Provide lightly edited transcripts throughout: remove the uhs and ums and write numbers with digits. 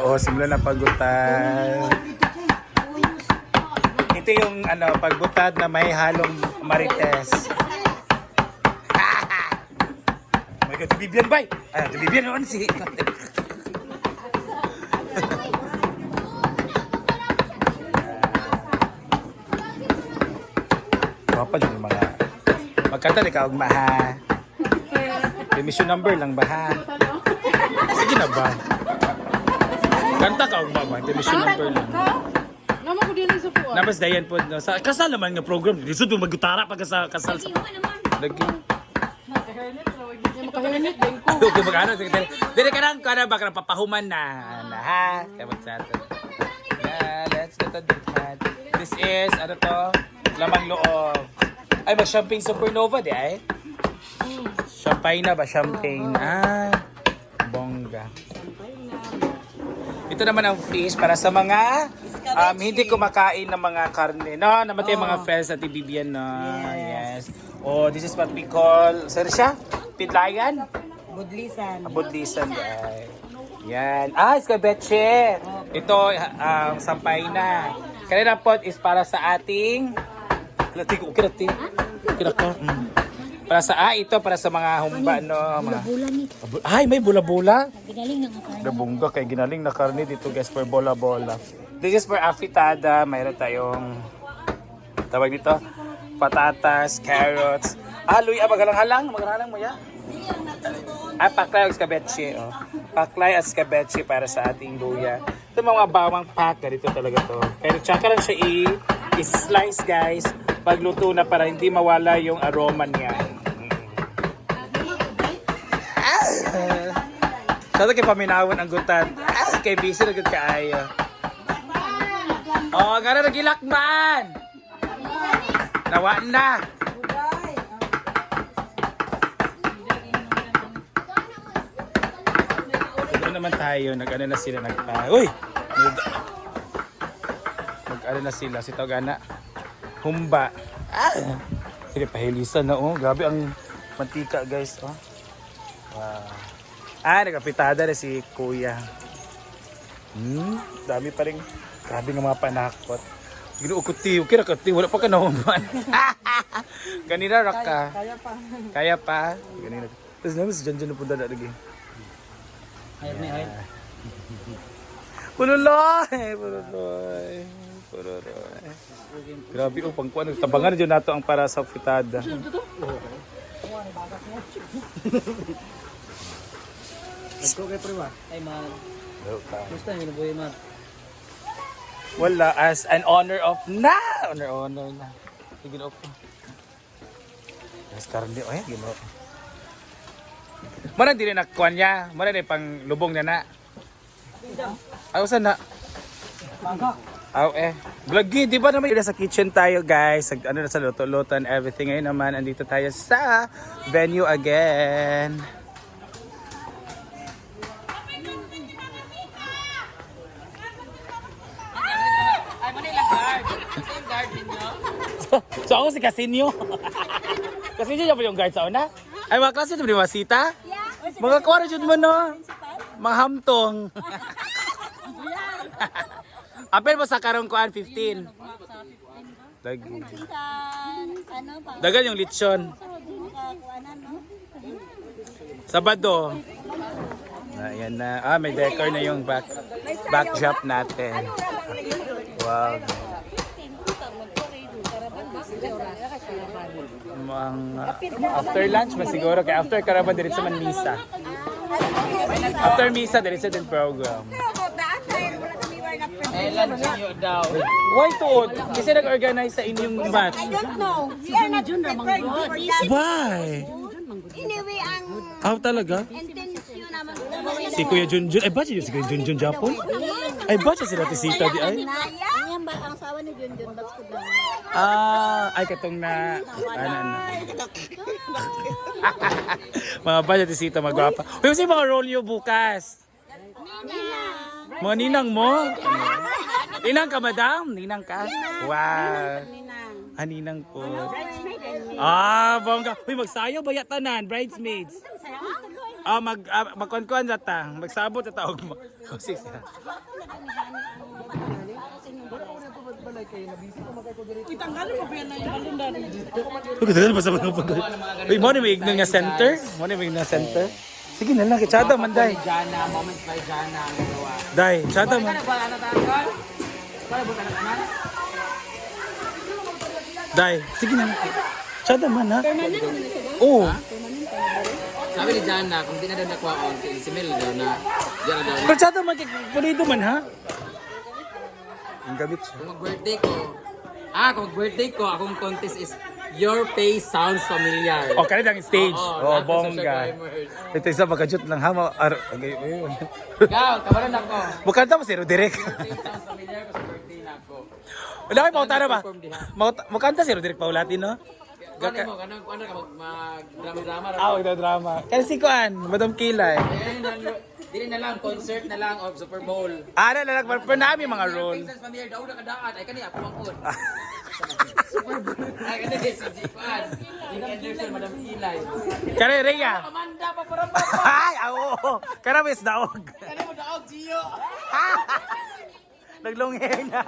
Oo, simula na pagbutad. Ito yung pagbutad na may halong marites. Oh my God, Bibian bay! Bibian noon si... Apa yung mga magkanta ni kaog maha. Emission number lang ba ha? Sige na ba? Kanta kaog ba? Emission number lang. Nama ko din sa puwan. Namas dayan po no. Sa kasal naman nga program. Dito po magutara pag kasal sa. Lagi. Makahinit din ko. Okay, magano dire ka nang kana ba ka papahuman na ha. Kaya magsato. Yeah, let's get to that. This is ano to? Lamang loob. Ay, mag-champagne supernova di ay? Champagne na ba? Champagne. Bongga. Ito naman ang fish para sa mga hindi kumakain ng mga karne. No, namatay yung mga friends at Bibian, no? Yes. Oh, this is what we call, sir siya? Pidlayan? Budlisan. Budlisan, ay. Yan. Escabeche. Ito, sampay na. Kanina po is para sa ating Kira ko. Para sa ito para sa mga humba no, mga Bula ni. Ay, may bula-bula. Ginaling na nga. Dabungga kay ginaling na karne dito guys for bola-bola. This is for afritada. Mayroon tayong tawag dito patatas, carrots. Luya magalang-halang mo ya. Paklay at escabeche, oh. Paklay at escabeche para sa ating luya. Ito mga bawang pack dito talaga to. Pero tsaka lang siya i-slice guys. Pagluto na para hindi mawala yung aroma niya. Sada kay paminawan ang gutan. Kay busy na gud kaayo. Oh, gara nagilakman. Nawa na. Ito naman tayo, nag-ano na sila Uy! Nag-ano na sila, si Togana. Humba. Hindi pahilisan na oh. Grabe ang mantika guys. Oh. Wow. Nagkapitada na si Kuya. Dami pa rin. Grabe nga mga panakot. Ginoo ko tiyo. Kira ka tiyo. Wala pa ka nahuman. Ganina raka. Kaya pa. Ganina. Tapos naman si Jan na punta na lagi. Hayır ne hayır. Punuloy. Grabe oh, pangkuan tabangan dyan nato ang para sa fritada. Ito kay Priwa. Ay man. Gusto niyo boy man. Wala as an honor of honor na. Sige op. Yes, karne oh, gino. Mana dili nakuan niya, mana ni pang lubong niya na. Ay usan na. Vloggy, di ba naman sa kitchen tayo guys, ano na sa luto-luto and everything. Ngayon naman, andito tayo sa venue again. So ako si Casinyo. Casinyo niya ba yung guard sa una? Ay mga klase ni Masita? Mga kwara dyan mo no? Mga hamtong. Apel mo sa karong kuan 15. Dagi. Dagan yung lechon. Sabado. Ayan na. May decor na yung backdrop natin. Wow. After lunch masiguro kay after karaban diretso man misa. After misa diretso din program. Daw. Why to? Kasi nag-organize sa inyong batch. I don't know. We are not prepared. Why? Anyway, ang Talaga? intensyon naman. Si Kuya Junjun. Ay, ba't si Kuya Junjun Japon? Ay, ba't sila tisita di ay? Ayan ba ang sawa ni Junjun? Ba't ko lang? Ay katong na. Mga ba't tisita magwapa. Uy, kasi mga roll nyo bukas. Mga ninang mo? Ninang ka, madam? Ninang ka? Wow. Ninang po. Bongga. Uy, magsayo ba yatanan, bridesmaids? magkuan ta. Magsabot ta og sis. Tanggalin mo sa mga pagod. Uy, mo ni may ignon nga center? Mo ni may ignon nga center? Sige na lang, tsada man day. Jana, moments by Jana ang gawa. Day, tsada man. Day, sige na. Tsada man ha. Oo. Sabi ni Jana, kung di na daw nakuha on, si Mel daw na. Diyan daw. Pero tsada man, pulido man ha. Ang gamit siya. Kung mag-birthday ko, akong contest is Your Face Sounds Familiar. O, kanit ang stage. Oo, O, bongga. Ito isa magkajut lang ha. Ikaw, kabaran ako. Bukanta mo si Roderick. Face Sounds Familiar ko sa birthday na ako. Wala kayo pautara ba? Mukanta si Roderick Paulatin, no? Ano mo, ano ka mag-drama-drama? Magda-drama. Kasi kuan, Madam Kilay. Dili na lang, concert na lang of Super Bowl. Ano na lang, pero namin mga role. Face Sounds Familiar, daw na kadaan. Ay, kani, ako mangkod. Ay, kani, si Jipan. Nick Anderson, Madam Kilay. Kare, Rhea. Amanda, paparapa. Ay, oo. Karabis daog. Kani mo daog, Gio. Naglungeng na.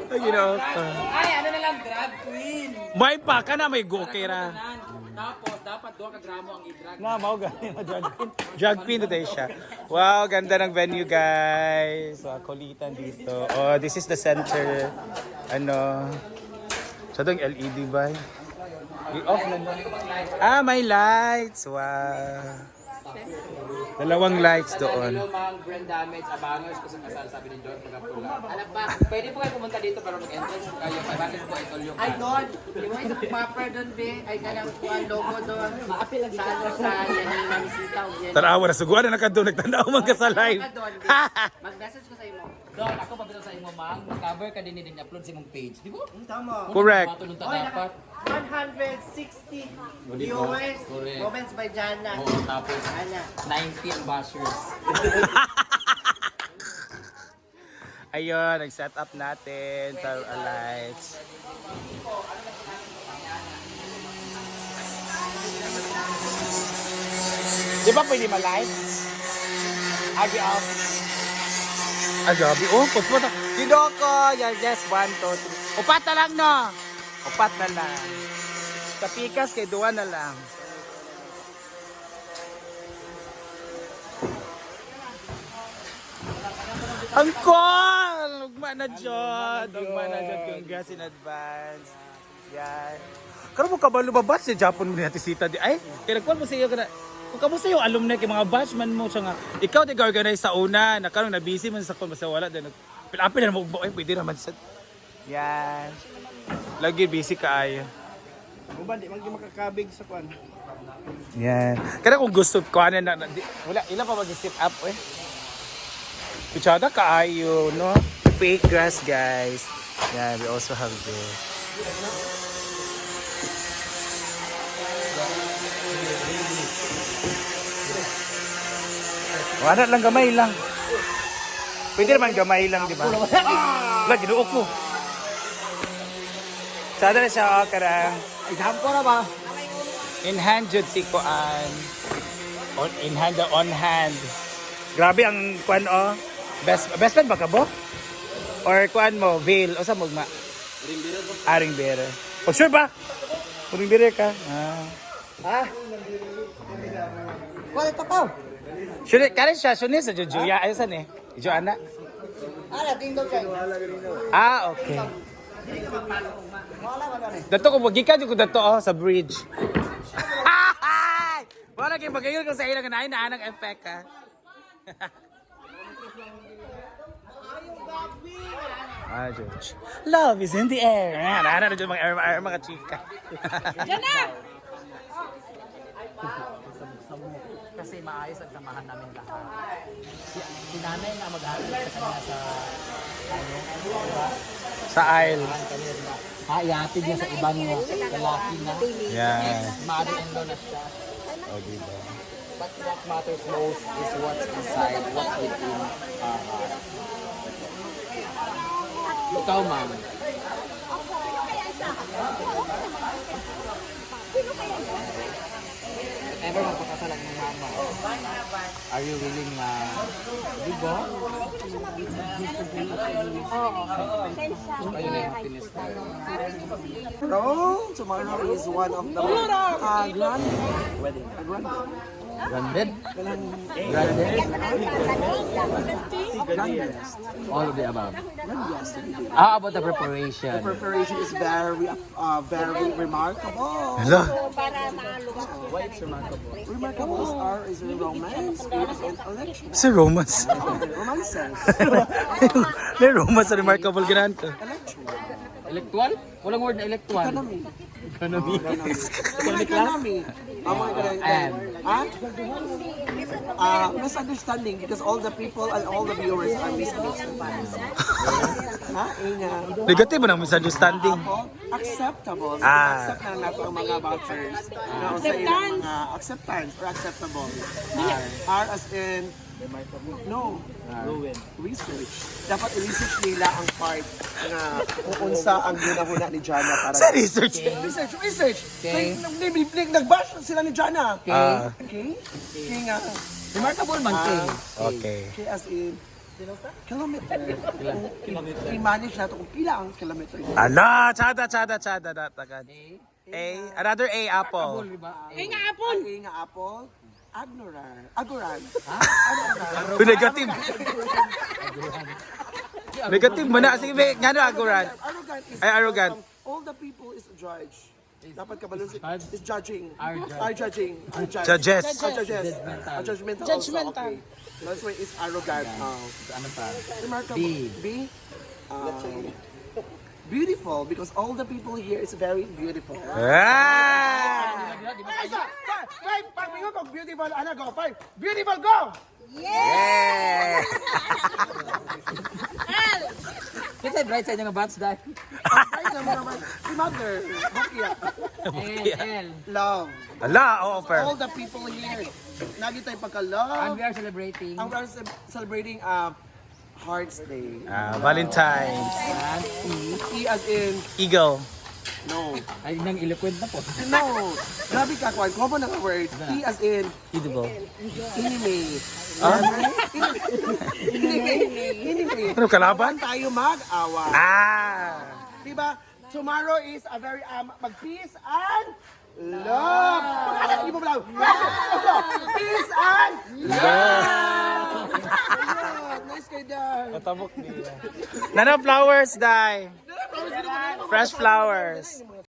Ay, Ay, ano na lang, drag queen. may pa ka na, may go-kera. Tapos, dapat 2 ka gramo ang i-drag. Na, mau galing na drag queen. Drag queen today siya. Wow, ganda ng venue, guys. So, kulitan dito. Oh, this is the center. Ano? Sa itong LED ba? I-off na na. May lights. Wow. Dalawang lights doon. Hello, mga brand damage, abangers ko sa kasal, sabi ni Don Pagapula. Alam ba, pwede po kayo pumunta dito para mag-entrance po kayo. Bakit po ito yung... Ay, Don! Yung mga isang mapper doon, be. Ay, kanang kuha logo doon. Maapil lang sa yan ang namisitaw. Tarawa na, suguan na naka doon. Nagtanaw man ka sa live. Mag-message ko sa imo. Don, ako pabito sa imo, mang. Mag-cover ka din din upload sa imong page. Di ba? Tama. Correct. Matulong ta dapat. 160 viewers. Correct. Comments by Jana. Oo, tapos Ana. 90 ang bashers. Ayun, nag-set up natin. Tara lights. Di ba pwede ma-live? Agi off. Gabi. Oh, puspot. Dito ko. You're just 1, 2, 3. Upat na lang, no? Upat na lang. Sa pikas kay 2 na lang. Ang cool! Ugma na dyan. Ugma na dyan. Congrats in advance. Yan. Karoon mo kabalo ba batch si Japon mo ni Ate Sita di ay? Kaya nagkuhan mo sa iyo kana. Kung kamo sa iyo alumni kay mga batchman mo siya nga. Ikaw di organize sa una, nakaroon na busy man sa kon basta wala din. Apil na mo ay pwede naman sa. Yan. Lagi busy kaayo. Uban di man gyud makakabig sa kwan. Yan. Kaya kung gusto ko ano na wala ilan pa mag-sit up eh. Kutsada kaayo, no? Fake grass, guys. Yeah, we also have this. Wala lang gamay lang. Pwede naman gamay lang, di ba? Wala, ginuok mo. Sada na siya, karang. Ay dampo na ba? In hand, jud si Kuan. In hand, on hand. Grabe ang Kuan, oh. Best friend ba ka, bo? Or Kuan mo, veil. O sa mugma? Ringbere. Oh, sure ba? Ringbere ka? Ha? Wala pa pa. Sure, kaya siya, sure sa Jujuya. Ayun saan eh? Joanna? Ala tingdol kay. Okay. Wala ba gani? Dato ko, magikan ko dato, oh, sa bridge. Wala kayo magayon ko sa ilang na anang effect, ha? George. Love is in the air. Ano na dyan mga air, mga chika. Kasi maayos ang samahan namin lahat. Si nanay na mag-aaral sa kanya Sa aisle. ihatid niya sa ibang lalaki na. Yan. Mother-in-law na siya. O, diba? But what matters most is what's inside, what's within our heart. Ikaw, ma'am. Ever magpakasalan ng mama. Are you willing na diba? Kayo na yung happiness ko. Tomorrow is one of the grand wedding. Branded? All of the above. How about the preparation? Preparation is very remarkable. Hala. Remarkable is a romance, it is intellectual. Si romance. Romances. May romance sa remarkable ganaan to. Intellectual. Electual? Walang word na electual. Economy. Economy. Economy. Ang mga ganyan. Misunderstanding because all the people and all the viewers are misunderstanding. Negative ba ng misunderstanding? Acceptable. So, Ah. accept na nato ang mga vouchers. Acceptance. Acceptance or acceptable. R as in no. Research. Dapat i-research nila ang part na kung unsa ang ginahuna ni Jana para Sa research. Research. Okay. Nag-bash sila ni Jana. Ah, Okay? Kaya nga. Remarkable man kay. okay. Kaya as in, kilometer. I-manage nato kung pila ang kilometer. Ala, chada. Datagan. A, another A, apple. Ay nga apple. Agoran. Negative. Negative mo na. Sige, nga no, agoran. Arrogant is Ay, arrogant. all the people is a judge. Dapat kabalon is judging. Are Judging. Judges. Judgmental. Okay. That's why it's arrogant. Ano pa? Remarkable. B. B. Beautiful because all the people here is very beautiful. Ah! Five. Pag mingo kong beautiful, ano go? Five. Beautiful, go! Yeah! Kasi bright side nga bats dahil. Right na naman. Si Mother. Bukia. L. Love. Ala, offer. All the people here. Nagi tayo And pagka-love. we are celebrating. And we are celebrating Hearts Day. Valentine's. And E as in, Eagle. no. ay nang eloquent na po. No. Grabe ka, Kwan. Common na word. E as in, Edible. inime. Inime. Ano, kalaban? Tayo mag-awa. Ah! Diba? Tomorrow is a very mag-peace and love. Pagkala, hindi mo lang. Peace and love. Nice kay Dar. Nano flowers, Dai. Fresh flowers.